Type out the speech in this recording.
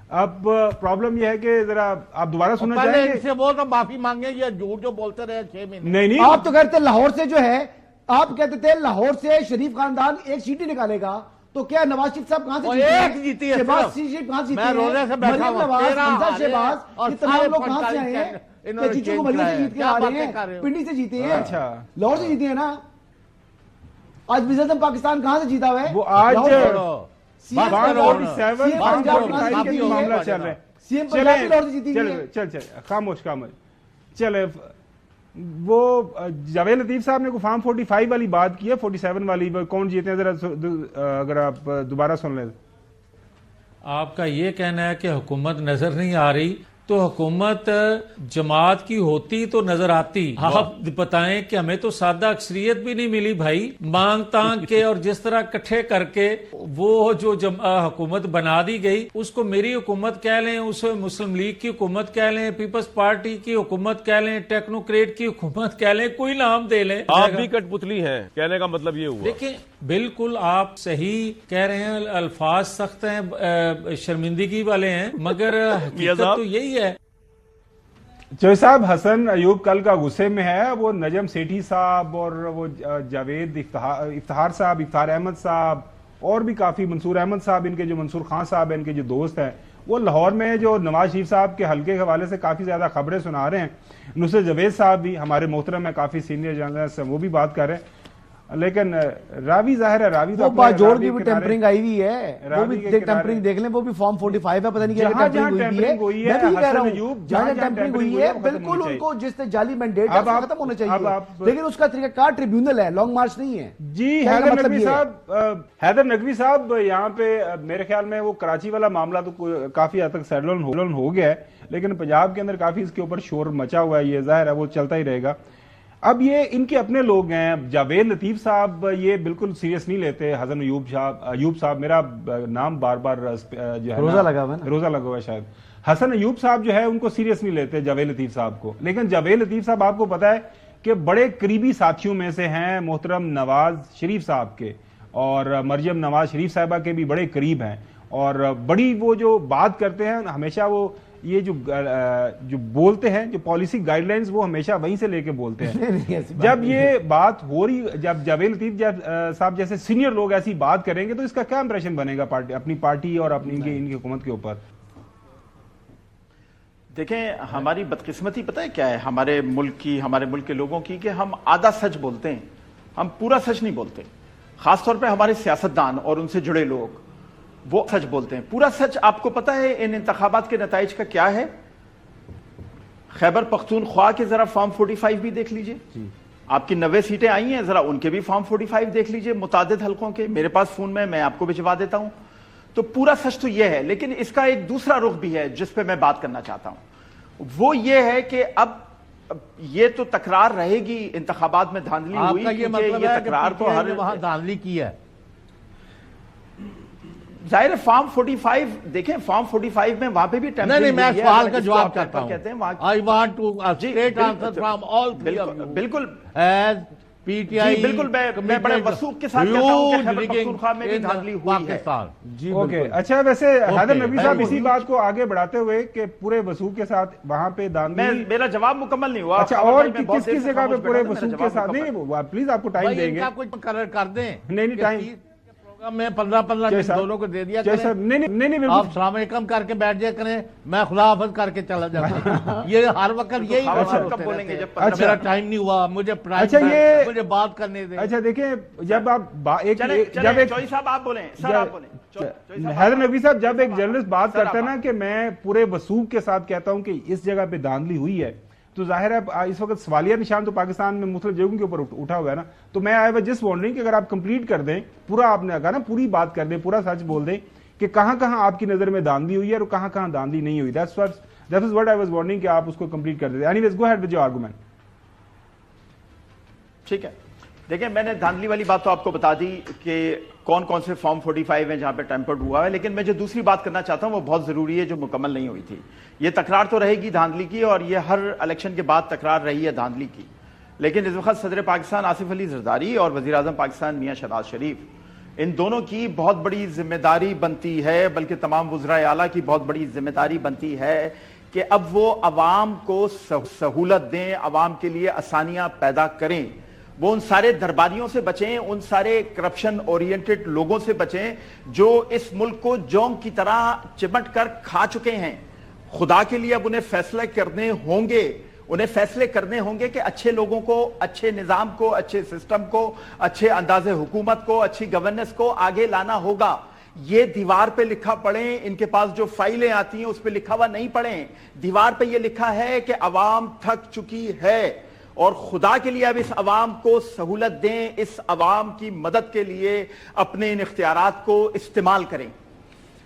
اب پرابلم یہ ہے کہ ذرا آپ دوبارہ سننا چاہیں پہلے گے؟ ان سے بول تو معافی مانگیں یا جھوٹ جو بولتے رہے 6 مہینے. نہیں آپ تو کہتے لاہور سے جو ہے آپ کہتے تھے لاہور سے شریف خاندان ایک سیٹ ہی نکالے گا, تو کیا نواز شریف صاحب کہاں سے اور جیتے ہیں؟ ایک جیتی ہے شہباز صرف. شریف کہاں سے میں جیتے ہیں؟ روزے سے بیٹھا مریم ہوں, نواز, 13 حمزہ ہارے شہباز, اور یہ تمام سارے لوگ کہاں سے 45 آئے ہیں؟ انہوں کہ نے چیچو کو change ملنے سے کرایا. جیت کے کیا آ رہے باتیں کر رہے ہیں, ہو؟ پنڈی سے جیتے ہیں, اچھا. لاہور سے جیتے ہیں نا. آج وزیراعظم پاکستان کہاں سے جیتا ہوا ہے؟ وہ آج لاہور سے. چھوڑو. C M form Punjab 47 CM form Punjab 45 کہاں کے سے جو معاملہ جیتی چل رہے ہے؟ ہیں. سی ایم پنجاب بھی لاہور سے جیتی ہے. چل خاموش چلے. وہ جاوید لطیف صاحب نے کو فارم 45 والی بات کی ہے, 47 والی کون جیتے ہیں, ذرا اگر آپ دوبارہ سن لیں. آپ کا یہ کہنا ہے کہ حکومت نظر نہیں آ رہی, تو حکومت جماعت کی ہوتی تو نظر آتی. آپ بتائیں کہ ہمیں تو سادہ اکثریت بھی نہیں ملی بھائی, مانگ تانگ کے اور جس طرح کٹھے کر کے وہ جو حکومت بنا دی گئی, اس کو میری حکومت کہہ لیں, اسے مسلم لیگ کی حکومت کہہ لیں, پیپلز پارٹی کی حکومت کہہ لیں, ٹیکنوکریٹ کی حکومت کہہ لیں, کوئی نام دے لیں. آپ بھی کٹ پتلی ہیں, کہنے کا مطلب یہ ہوا. دیکھیں بالکل آپ صحیح کہہ رہے ہیں, الفاظ سخت ہیں, شرمندگی والے ہیں, مگر حقیقت تو یہی ہے. چوہے صاحب, حسن ایوب کل کا غصے میں ہے. وہ نجم سیٹھی صاحب اور وہ جاوید افتخار صاحب, افتخار احمد صاحب, اور بھی کافی, منصور احمد صاحب, ان کے جو منصور خان صاحب ہیں, ان کے جو دوست ہیں, وہ لاہور میں جو نواز شریف صاحب کے حلقے کے حوالے سے کافی زیادہ خبریں سنا رہے ہیں. نصرت جاوید صاحب بھی ہمارے محترم ہیں, کافی سینئر جرنلسٹ ہیں, وہ بھی بات کر رہے ہیں. لیکن راوی ظاہر ہے, راوی وہ باجوڑ کی بھی ٹیمپرنگ آئی ہوئی ہے, وہ بھی ٹیمپرنگ دیکھ لیں, وہ بھی فارم 45 ہے, پتہ نہیں کیا ٹیمپرنگ ہوئی ہے. میں بھی کہہ رہا ہوں جہاں ٹیمپرنگ ہوئی ہے بالکل ان کو جس نے جعلی مینڈیٹ ہے ختم ہونا چاہیے, لیکن اس کا طریقہ کار ٹریبیونل ہے, لانگ مارچ نہیں ہے. جی حیدر نقوی صاحب یہاں پہ میرے خیال میں وہ کراچی والا معاملہ تو کافی حد تک سیٹل ہو گیا ہے, لیکن پنجاب کے اندر کافی اس کے اوپر شور مچا ہوا ہے, یہ ظاہر ہے وہ چلتا ہی رہے گا. اب یہ ان کے اپنے لوگ ہیں. جاوید لطیف صاحب یہ بالکل سیریس نہیں لیتے. حسن ایوب صاحب, میرا نام بار بار جو ہے روزہ لگا ہوا ہے شاید. حسن ایوب صاحب جو ہے ان کو سیریس نہیں لیتے, جاوید لطیف صاحب کو. لیکن جاوید لطیف صاحب آپ کو پتا ہے کہ بڑے قریبی ساتھیوں میں سے ہیں محترم نواز شریف صاحب کے, اور مریم نواز شریف صاحبہ کے بھی بڑے قریب ہیں, اور بڑی وہ جو بات کرتے ہیں ہمیشہ, وہ یہ جو بولتے ہیں, جو پالیسی گائیڈ لائنز, وہ ہمیشہ وہیں سے لے کے بولتے ہیں. جب یہ بات ہو رہی, جب جاوید لطیف صاحب جیسے سینئر لوگ ایسی بات کریں گے تو اس کا کیا امپریشن بنے گا اپنی پارٹی اور اپنی ان کی حکومت کے اوپر؟ دیکھیں ہماری بدقسمتی پتہ ہے کیا ہے ہمارے ملک کے لوگوں کی, کہ ہم آدھا سچ بولتے ہیں, ہم پورا سچ نہیں بولتے. خاص طور پہ ہمارے سیاستدان اور ان سے جڑے لوگ وہ سچ بولتے ہیں. پورا سچ آپ کو پتا ہے ان انتخابات کے نتائج کا کیا ہے؟ خیبر پختونخوا کے ذرا فارم 45 بھی دیکھ لیجئے, آپ کی 90 سیٹیں آئی ہیں, ذرا ان کے بھی فارم 45 دیکھ لیجئے, متعدد حلقوں کے, میرے پاس فون میں آپ کو بھجوا دیتا ہوں. تو پورا سچ تو یہ ہے. لیکن اس کا ایک دوسرا رخ بھی ہے جس پہ میں بات کرنا چاہتا ہوں, وہ یہ ہے کہ اب یہ تو تکرار رہے گی. انتخابات میں دھاندلی ہوئی, آپ کا یہ مطلب ہے کہ تکرار تو ہر وہاں دھاندلی کی ہے. ظاہر فارم 45 دیکھیں, فارم 45 میں وہاں پہ بھی نہیں, میں سوال کا جواب کرتا ہوں. I want to a straight answer from all three of you. بالکل As PTI بالکل میں بڑے وثوق کے ساتھ کہتا ہوں کہ خیبر پختونخوا میں بھی دھاندلی ہوئی ہے. اوکے, اچھا ویسے حیدر نقوی صاحب اسی بات کو آگے بڑھاتے ہوئے کہ پورے وثوق کے ساتھ وہاں پہ دھاندلی, میرا جواب مکمل نہیں ہوا. اچھا, اور کس کس جگہ پہ پورے وثوق کے ساتھ, نہیں پلیز آپ کو ٹائم دیں گے, کچھ مقرر کر دیں. نہیں ٹائم میں 15 منٹ دونوں کو دے دیا کریں. نہیں آپ السلام علیکم کر کے بیٹھ جائے کریں, میں خدا حافظ کر کے چلا جاتا. یہ ہر وقت یہی میرا ٹائم نہیں ہوا, مجھے مجھے بات کرنے دیں. اچھا دیکھیں, جب آپ چوہی صاحب آپ بولیں, سر آپ بولیں. حیدر نقوی صاحب, جب ایک جرنلسٹ بات کرتا ہے نا کہ میں پورے وثوق کے ساتھ کہتا ہوں کہ اس جگہ پہ دھاندلی ہوئی ہے, تو ظاہر ہے اس وقت سوالیہ نشان تو پاکستان میں مختلف جگہوں کے اوپر اٹھا ہوا ہے نا. تو میں آئی واز جسٹ وانڈرنگ کہ اگر آپ کمپلیٹ کر دیں, پورا آپ نے کہا نا, پوری بات کر دیں, پورا سچ بول دیں کہ کہاں کہاں آپ کی نظر میں دھاندلی ہوئی ہے اور کہاں کہاں دھاندلی نہیں ہوئی. That is what I was wondering کہ آپ اس کو کمپلیٹ کر دیں. Anyways go ahead with your argument. ٹھیک ہے, دیکھیں میں نے دھاندلی والی بات تو آپ کو بتا دی کہ کون کون سے فارم 45 ہیں جہاں پہ ٹیمپرڈ ہوا ہے. لیکن میں جو دوسری بات کرنا چاہتا ہوں وہ بہت ضروری ہے, جو مکمل نہیں ہوئی تھی. یہ تکرار تو رہے گی دھاندلی کی, اور یہ ہر الیکشن کے بعد تکرار رہی ہے دھاندلی کی. لیکن اس وقت صدر پاکستان آصف علی زرداری اور وزیر اعظم پاکستان میاں شہباز شریف ان دونوں کی بہت بڑی ذمہ داری بنتی ہے، بلکہ تمام وزرائے اعلیٰ کی بہت بڑی ذمہ داری بنتی ہے کہ اب وہ عوام کو سہولت دیں، عوام کے لیے آسانیاں پیدا کریں، وہ ان سارے درباریوں سے بچیں، ان سارے کرپشن اورینٹڈ لوگوں سے بچیں جو اس ملک کو جونگ کی طرح چمٹ کر کھا چکے ہیں۔ خدا کے لیے اب انہیں فیصلے کرنے ہوں گے کہ اچھے لوگوں کو، اچھے نظام کو، اچھے سسٹم کو، اچھے انداز حکومت کو، اچھی گورننس کو آگے لانا ہوگا۔ یہ دیوار پہ لکھا پڑھیں، ان کے پاس جو فائلیں آتی ہیں اس پہ لکھا ہوا نہیں پڑھیں، دیوار پہ یہ لکھا ہے کہ عوام تھک چکی ہے، اور خدا کے لیے اب اس عوام کو سہولت دیں، اس عوام کی مدد کے لیے اپنے ان اختیارات کو استعمال کریں۔